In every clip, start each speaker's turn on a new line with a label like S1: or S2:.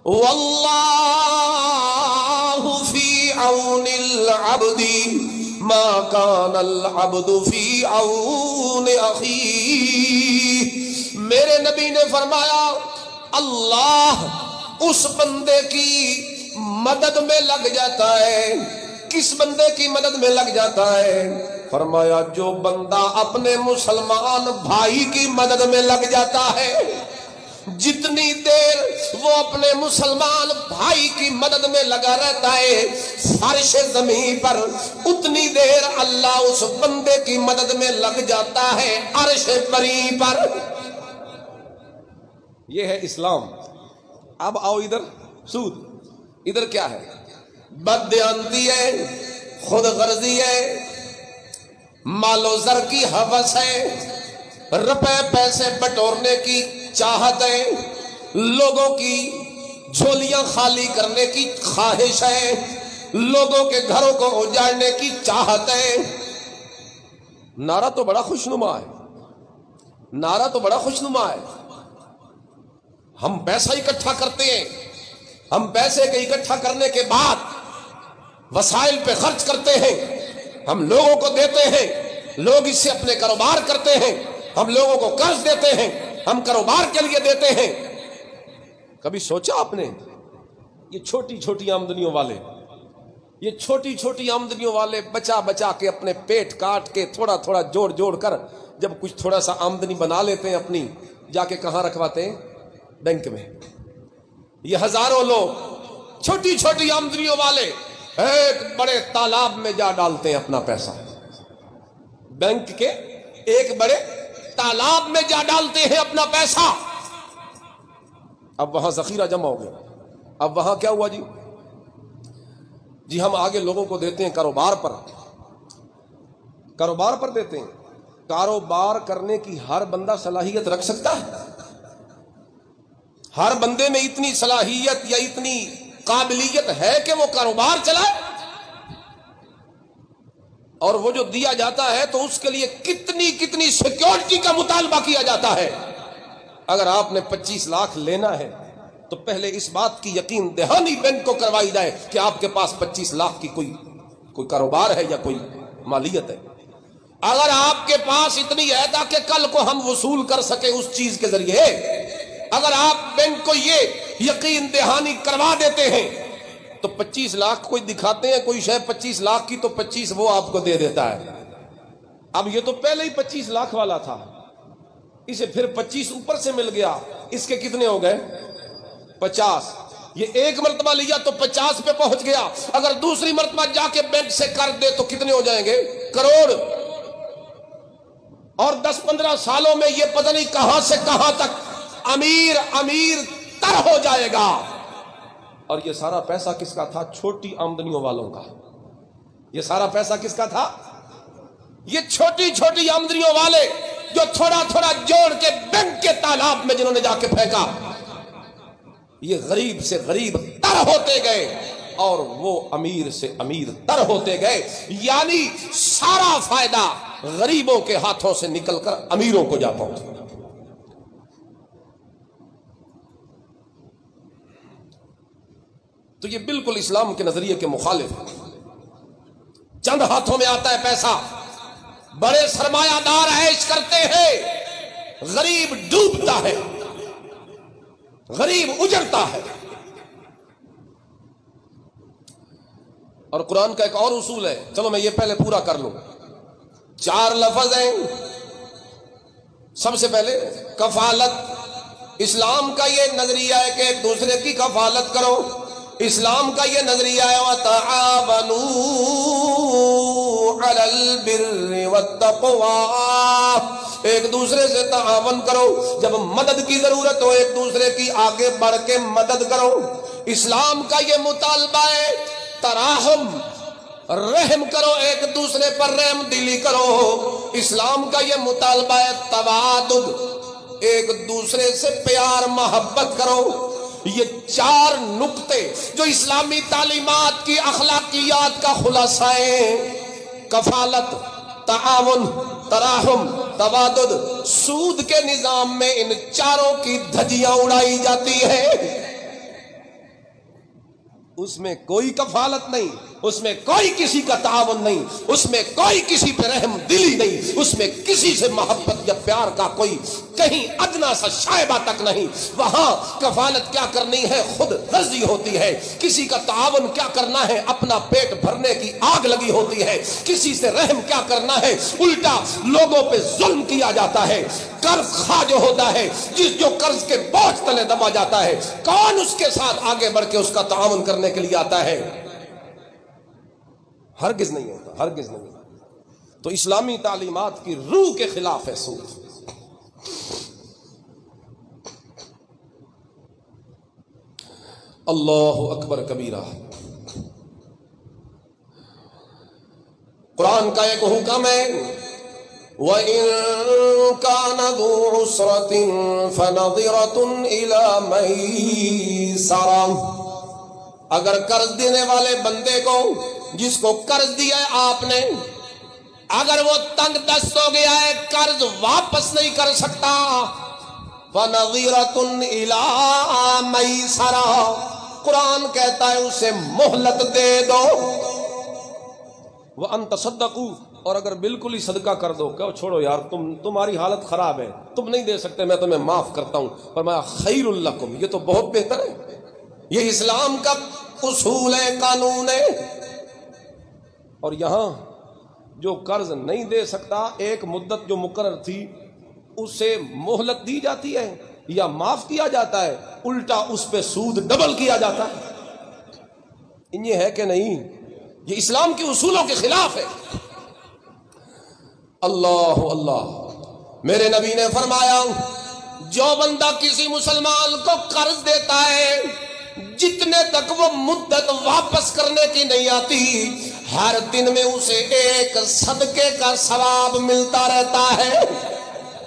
S1: واللہ فی عون العبد ما کان العبد فی عون اخیہ. میرے نبی نے فرمایا اللہ اس بندے کی مدد میں لگ جاتا ہے. کس بندے کی مدد میں لگ جاتا ہے؟ فرمایا جو بندہ اپنے مسلمان بھائی کی مدد میں لگ جاتا ہے. جتنی دیر وہ اپنے مسلمان بھائی کی مدد میں لگا رہتا ہے فرش زمین پر، اتنی دیر اللہ اس بندے کی مدد میں لگ جاتا ہے عرش بری پر. یہ ہے اسلام. اب آؤ ادھر سود. ادھر کیا ہے؟ بددیانتی ہے، خود غرضی ہے، مال و زر کی ہوس ہے، روپے پیسے بٹورنے کی چاہت ہے، لوگوں کی جھولیاں خالی کرنے کی خواہش ہے، لوگوں کے گھروں کو اجاڑنے کی چاہت ہے. نعرہ تو بڑا خوشنما ہے، نعرہ تو بڑا خوشنما ہے. ہم پیسہ اکٹھا کرتے ہیں، ہم پیسے کے اکٹھا کرنے کے بعد وسائل پہ خرچ کرتے ہیں، ہم لوگوں کو دیتے ہیں، لوگ اس سے اپنے کاروبار کرتے ہیں، ہم لوگوں کو قرض دیتے ہیں، ہم کاروبار کے لیے دیتے ہیں. کبھی سوچا آپ نے یہ چھوٹی چھوٹی آمدنیوں والے، یہ چھوٹی چھوٹی آمدنیوں والے بچا بچا کے اپنے پیٹ کاٹ کے تھوڑا تھوڑا جوڑ جوڑ کر جب کچھ تھوڑا سا آمدنی بنا لیتے ہیں اپنی، جا کے کہاں رکھواتے ہیں؟ بینک میں. یہ ہزاروں لوگ چھوٹی چھوٹی آمدنیوں والے ایک بڑے تالاب میں جا ڈالتے ہیں اپنا پیسہ. بینک کے ایک بڑے تالاب میں جا ڈالتے ہیں اپنا پیسہ. اب وہاں ذخیرہ جمع ہو گیا. اب وہاں کیا ہوا جی ہم آگے لوگوں کو دیتے ہیں کاروبار پر دیتے ہیں. کاروبار کرنے کی ہر بندہ صلاحیت رکھ سکتا ہے؟ ہر بندے میں اتنی صلاحیت یا اتنی قابلیت ہے کہ وہ کاروبار چلائے؟ اور وہ جو دیا جاتا ہے تو اس کے لیے کتنی سیکیورٹی کا مطالبہ کیا جاتا ہے. اگر آپ نے 25 لاکھ لینا ہے تو پہلے اس بات کی یقین دہانی بینک کو کروائی جائے کہ آپ کے پاس 25 لاکھ کی کوئی کاروبار ہے یا کوئی مالیت ہے. اگر آپ کے پاس اتنی ہے تاکہ کل کو ہم وصول کر سکیں اس چیز کے ذریعے، اگر آپ بینک کو یہ یقین دہانی کروا دیتے ہیں تو 25 لاکھ کوئی دکھاتے ہیں کوئی شے 25 لاکھ کی تو 25 وہ آپ کو دے دیتا ہے. اب یہ تو پہلے ہی 25 لاکھ والا تھا، اسے پھر 25 اوپر سے مل گیا، اس کے کتنے ہو گئے؟ 50. یہ ایک مرتبہ لیا تو 50 پہ پہنچ گیا. اگر دوسری مرتبہ جا کے بینک سے کر دے تو کتنے ہو جائیں گے؟ کروڑ. اور 10-15 سالوں میں یہ پتہ نہیں کہاں سے کہاں تک امیر تر ہو جائے گا. اور یہ سارا پیسہ کس کا تھا؟ چھوٹی آمدنیوں والوں کا. یہ سارا پیسہ کس کا تھا؟ یہ چھوٹی چھوٹی آمدنیوں والے جو تھوڑا تھوڑا جوڑ کے بینک کے تالاب میں جنہوں نے جا کے پھینکا، یہ غریب سے غریب تر ہوتے گئے اور وہ امیر سے امیر تر ہوتے گئے. یعنی سارا فائدہ غریبوں کے ہاتھوں سے نکل کر امیروں کو جا پہنچا. تو یہ بالکل اسلام کے نظریے کے مخالف ہے. چند ہاتھوں میں آتا ہے پیسہ، بڑے سرمایہ دار عیش کرتے ہیں، غریب ڈوبتا ہے، غریب اجڑتا ہے. اور قرآن کا ایک اور اصول ہے، چلو میں یہ پہلے پورا کر لوں. 4 لفظ ہیں. سب سے پہلے کفالت. اسلام کا یہ نظریہ ہے کہ ایک دوسرے کی کفالت کرو. اسلام کا یہ نظریہ ہے وَتَعَاوَنُوا عَلَى الْبِرِّ وَالتَّقْوَىٰ، ایک دوسرے سے تعاون کرو. جب مدد کی ضرورت ہو ایک دوسرے کی آگے بڑھ کے مدد کرو. اسلام کا یہ مطالبہ ہے تراحم، رحم کرو، ایک دوسرے پر رحم دلی کرو. اسلام کا یہ مطالبہ ہے توادد، ایک دوسرے سے پیار محبت کرو. یہ 4 نقطے جو اسلامی تعلیمات کی اخلاقیات کا خلاصہ ہے، کفالت، تعاون، تراحم، توادد. سود کے نظام میں ان 4 کی دھجیاں اڑائی جاتی ہیں. اس میں کوئی کفالت نہیں، اس میں کوئی کسی کا تعاون نہیں، اس میں کوئی کسی پہ رحم دلی نہیں، اس میں کسی سے محبت یا پیار کا کوئی کہیں ادنا سا شائبہ تک نہیں۔ وہاں کفالت کیا کرنی ہے؟ خود غرضی ہوتی ہے۔ کسی کا تعاون کیا کرنا ہے؟ اپنا پیٹ بھرنے کی آگ لگی ہوتی ہے۔ کسی سے رحم کیا کرنا ہے؟ الٹا لوگوں پہ ظلم کیا جاتا ہے۔ قرض خواہ جو ہوتا ہے، جو قرض کے بوجھ تلے دبا جاتا ہے، کون اس کے ساتھ آگے بڑھ کے اس کا تعاون کرنے کے لیے آتا ہے؟ ہرگز نہیں ہوتا، ہرگز نہیں ہوتا۔ تو اسلامی تعلیمات کی روح کے خلاف ہے سود۔ اللہ اکبر کبیرہ۔ قرآن کا ایک حکم ہے، وَإِن كَانَ ذُو عُسْرَةٍ فَنَظِرَةٌ إِلَى مَيْسَرَةٍ۔ اگر قرض دینے والے بندے کو، جس کو قرض دیا ہے آپ نے، اگر وہ تنگ دست ہو گیا ہے، قرض واپس نہیں کر سکتا، فَنَظِرَةٌ إِلَى مَيْسَرَةٍ، قرآن کہتا ہے اسے مہلت دے دو۔ وَأَن تَصَدَّقُوا، اور اگر بالکل ہی صدقہ کر دو، کہو چھوڑو یار، تمہاری حالت خراب ہے، تم نہیں دے سکتے، میں تمہیں معاف کرتا ہوں، فرمایا خیر لکم، یہ تو بہت بہتر ہے۔ یہ اسلام کا اصول ہے، قانون ہے۔ اور یہاں جو قرض نہیں دے سکتا، ایک مدت جو مقرر تھی اسے مہلت دی جاتی ہے یا معاف کیا جاتا ہے، الٹا اس پہ سود ڈبل کیا جاتا ہے۔ یہ ہے کہ نہیں؟ یہ اسلام کے اصولوں کے خلاف ہے۔ اللہ اللہ، میرے نبی نے فرمایا، جو بندہ کسی مسلمان کو قرض دیتا ہے، جتنے تک وہ مدت واپس کرنے کی نہیں آتی، ہر دن میں اسے ایک صدقے کا ثواب ملتا رہتا ہے۔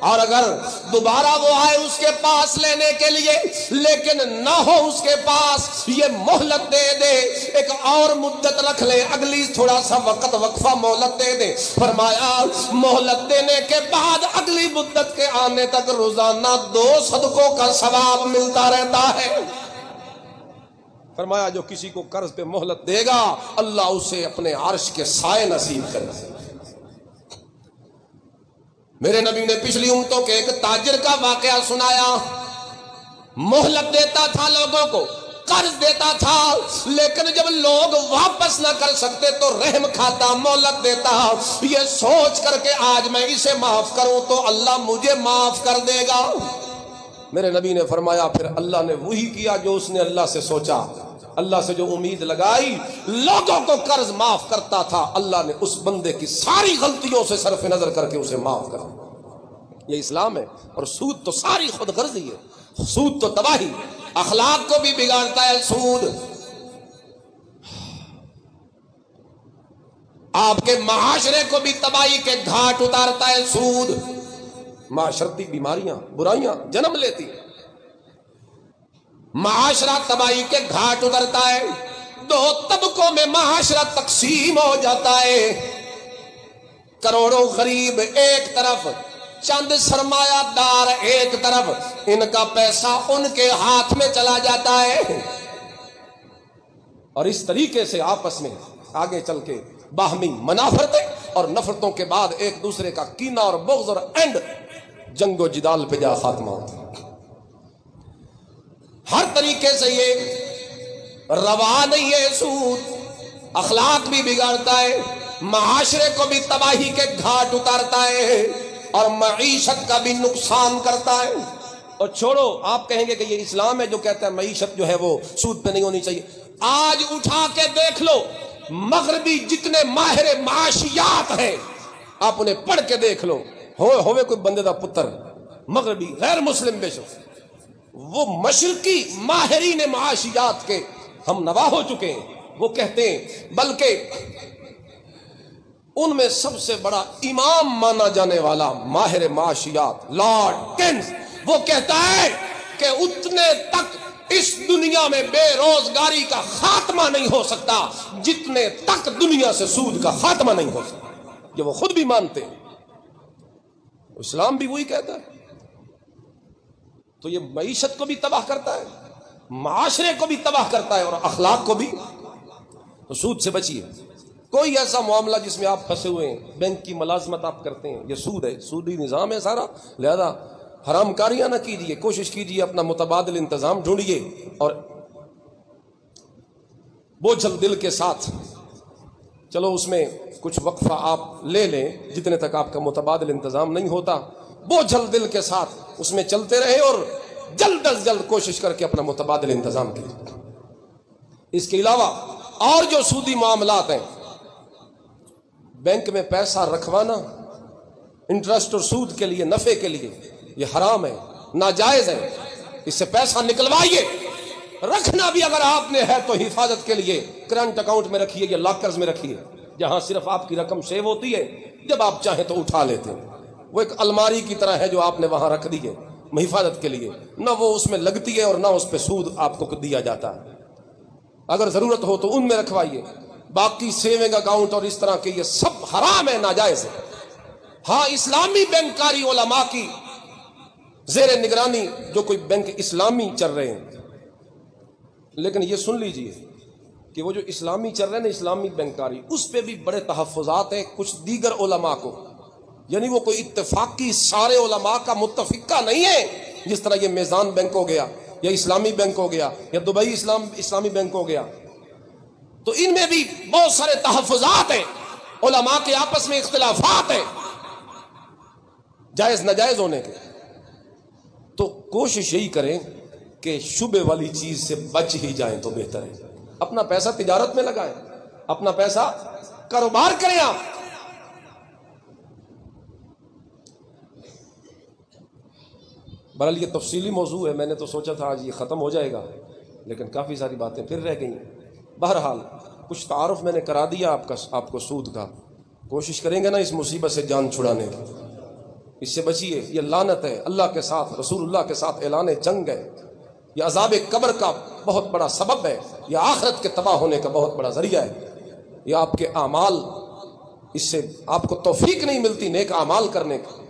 S1: اور اگر دوبارہ وہ آئے اس کے پاس لینے کے لیے، لیکن نہ ہو اس کے پاس، یہ مہلت دے دے، ایک اور مدت رکھ لے، اگلی تھوڑا سا وقت وقفہ مہلت دے دے۔ فرمایا مہلت دینے کے بعد اگلی مدت کے آنے تک روزانہ 2 صدقوں کا ثواب ملتا رہتا ہے۔ فرمایا جو کسی کو قرض پہ مہلت دے گا، اللہ اسے اپنے عرش کے سائے نصیب کرے۔ میرے نبی نے پچھلی امتوں کے ایک تاجر کا واقعہ سنایا، مہلت دیتا تھا لوگوں کو، قرض دیتا تھا، لیکن جب لوگ واپس نہ کر سکتے تو رحم کھاتا، مہلت دیتا، یہ سوچ کر کے آج میں اسے معاف کروں تو اللہ مجھے معاف کر دے گا۔ میرے نبی نے فرمایا پھر اللہ نے وہی کیا جو اس نے اللہ سے سوچا، اللہ سے جو امید لگائی، لوگوں کو قرض معاف کرتا تھا، اللہ نے اس بندے کی ساری غلطیوں سے صرف نظر کر کے اسے معاف کر دیا۔ یہ اسلام ہے۔ اور سود تو ساری خود غرضی ہے، سود تو تباہی، اخلاق کو بھی بگاڑتا ہے سود، آپ کے معاشرے کو بھی تباہی کے گھاٹ اتارتا ہے سود، معاشرتی بیماریاں برائیاں جنم لیتی، معاشرہ تباہی کے گھاٹ اترتا ہے، 2 طبقوں میں معاشرہ تقسیم ہو جاتا ہے، کروڑوں غریب ایک طرف، چند سرمایہ دار ایک طرف، ان کا پیسہ ان کے ہاتھ میں چلا جاتا ہے، اور اس طریقے سے آپس میں آگے چل کے باہمی منافرتیں اور نفرتوں کے بعد ایک دوسرے کا کینہ اور بغض اور اینڈ جنگ و جدال پہ جا خاتمہ ہوتا ہے۔ ہر طریقے سے یہ روا نہیں ہے سود، اخلاق بھی بگاڑتا ہے، معاشرے کو بھی تباہی کے گھاٹ اتارتا ہے، اور معیشت کا بھی نقصان کرتا ہے۔ اور چھوڑو، آپ کہیں گے کہ یہ اسلام ہے جو کہتا ہے معیشت جو ہے وہ سود پہ نہیں ہونی چاہیے۔ آج اٹھا کے دیکھ لو، مغربی جتنے ماہر معاشیات ہیں، آپ انہیں پڑھ کے دیکھ لو، ہوئے کوئی بندے دا پتر مغربی غیر مسلم بے شک، وہ مشرقی ماہرین معاشیات کے ہم نوا ہو چکے ہیں، وہ کہتے ہیں، بلکہ ان میں سب سے بڑا امام مانا جانے والا ماہر معاشیات لارڈ کینز، وہ کہتا ہے کہ اتنے تک اس دنیا میں بے روزگاری کا خاتمہ نہیں ہو سکتا جتنے تک دنیا سے سود کا خاتمہ نہیں ہو سکتا۔ یہ وہ خود بھی مانتے ہیں، اسلام بھی وہی کہتا ہے۔ تو یہ معیشت کو بھی تباہ کرتا ہے، معاشرے کو بھی تباہ کرتا ہے اور اخلاق کو بھی. تو سود سے بچیے. کوئی ایسا معاملہ جس میں آپ پھنسے ہوئے ہیں، بینک کی ملازمت آپ کرتے ہیں، یہ سود ہے، سودی نظام ہے سارا. لہذا حرام کاریاں نہ کیجیے، کوشش کیجیے اپنا متبادل انتظام ڈھونڈیے اور بوجھل دل کے ساتھ چلو اس میں کچھ وقفہ آپ لے لیں جتنے تک آپ کا متبادل انتظام نہیں ہوتا. بوجھل دل کے ساتھ اس میں چلتے رہے اور جلد از جلد کوشش کر کے اپنا متبادل انتظام کیجیے. اس کے علاوہ اور جو سودی معاملات ہیں، بینک میں پیسہ رکھوانا انٹرسٹ اور سود کے لیے، نفع کے لیے، یہ حرام ہے، ناجائز ہے. اس سے پیسہ نکلوائیے. رکھنا بھی اگر آپ نے ہے تو حفاظت کے لیے کرنٹ اکاؤنٹ میں رکھیے یا لاکرز میں رکھیے، جہاں صرف آپ کی رقم سیو ہوتی ہے، جب آپ چاہیں تو اٹھا لیتے ہیں. وہ ایک الماری کی طرح ہے جو آپ نے وہاں رکھ دی ہے حفاظت کے لیے، نہ وہ اس میں لگتی ہے اور نہ اس پہ سود آپ کو دیا جاتا ہے. اگر ضرورت ہو تو ان میں رکھوائیے. باقی سیونگ اکاؤنٹ اور اس طرح کے یہ سب حرام ہے، ناجائز ہے. ہاں اسلامی بینکاری علماء کی زیر نگرانی جو کوئی بینک اسلامی چل رہے ہیں، لیکن یہ سن لیجئے کہ وہ جو اسلامی چل رہے ہیں نا، اسلامی بینکاری، اس پہ بھی بڑے تحفظات ہیں کچھ دیگر علماء کو. یعنی وہ کوئی اتفاقی سارے علماء کا متفقہ نہیں ہے، جس طرح یہ میزان بینک ہو گیا یا اسلامی بینک ہو گیا یا دبئی اسلامی بینک ہو گیا. تو ان میں بھی بہت سارے تحفظات ہیں، علماء کے آپس میں اختلافات ہیں جائز ناجائز ہونے کے. تو کوشش یہی کریں کہ شبہ والی چیز سے بچ ہی جائیں تو بہتر ہے. اپنا پیسہ تجارت میں لگائیں، اپنا پیسہ کاروبار کریں. آپ بہرحال یہ تفصیلی موضوع ہے، میں نے تو سوچا تھا آج یہ ختم ہو جائے گا، لیکن کافی ساری باتیں پھر رہ گئیں. بہرحال کچھ تعارف میں نے کرا دیا آپ کو سود کا. کوشش کریں گے نا اس مصیبت سے جان چھڑانے کی. اس سے بچیے. یہ لعنت ہے، اللہ کے ساتھ، رسول اللہ کے ساتھ اعلان جنگ ہے. یہ عذاب قبر کا بہت بڑا سبب ہے. یہ آخرت کے تباہ ہونے کا بہت بڑا ذریعہ ہے. یہ آپ کے اعمال، اس سے آپ کو توفیق نہیں ملتی نیک اعمال کرنے کی.